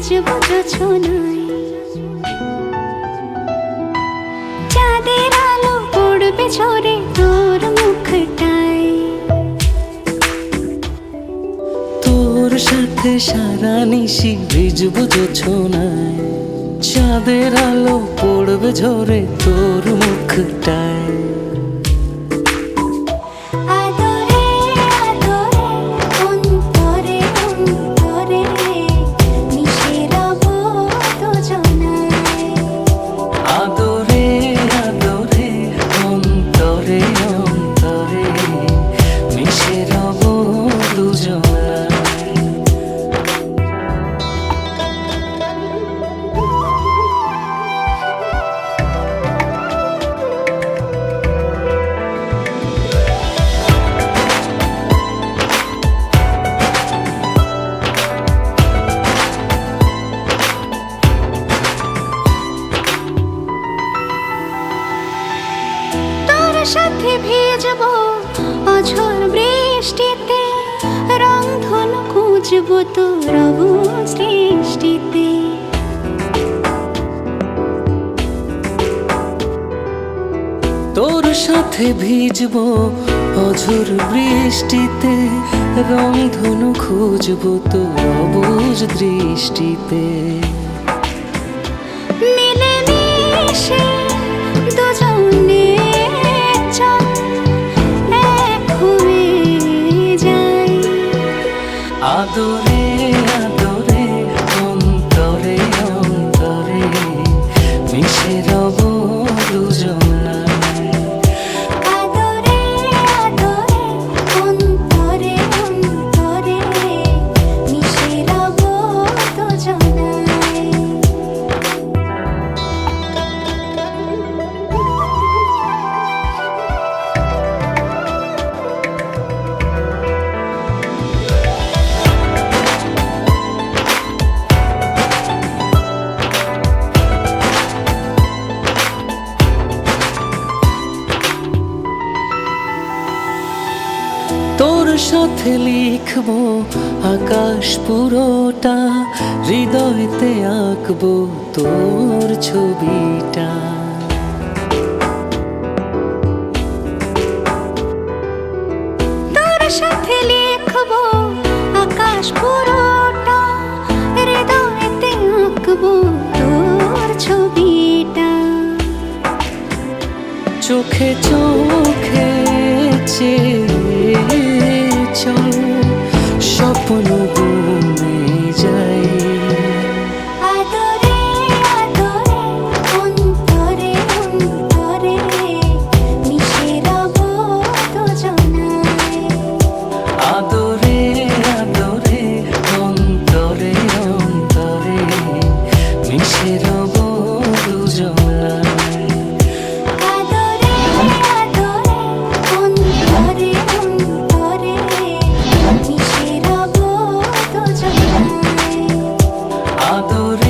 ভিজব জোছনায়, চাঁদের আলো পড়বে ঝরে তোর মুখটায়। তোর সাথে সারা নিশি ভিজব জোছনায়, চাঁদের আলো পড়বে ঝরে তোর মুখটায়। সাথে ভিজব অঝোর বৃষ্টিতে, রংধনু খুঁজব তোর সৃষ্টিতে। তোর সাথে ভিজব অঝোর বৃষ্টিতে, রংধনু খুঁজব তোর অবুঝ দৃষ্টিতে। মিলে মিশে দুজনে আদরে আদরে অন্তরে অন্তরে মিশে রব দুজনায়। আদরে আদরে অন্তরে অন্তরে মিশে রব দুজনায়। তোর সাথে লিখব আকাশ পুরোটা, হৃদয়তে আঁকব তোর ছবিটা। তোর সাথে লিখব আকাশ পুরোটা, হৃদয়তে আঁকব তোর ছবিটা। চোখে চোখে চেয়ে চল স্বপ্ন বুনে যাই। আদরে আদরে অন্তরে অন্তরে মিশে রব দুজনায়। আদরে আদরে অন্তরে অন্তরে মিশে রব দুজনায়। আদরে আদরে অন্তরে অন্তরে মিশে রব দুজনায়। আদরে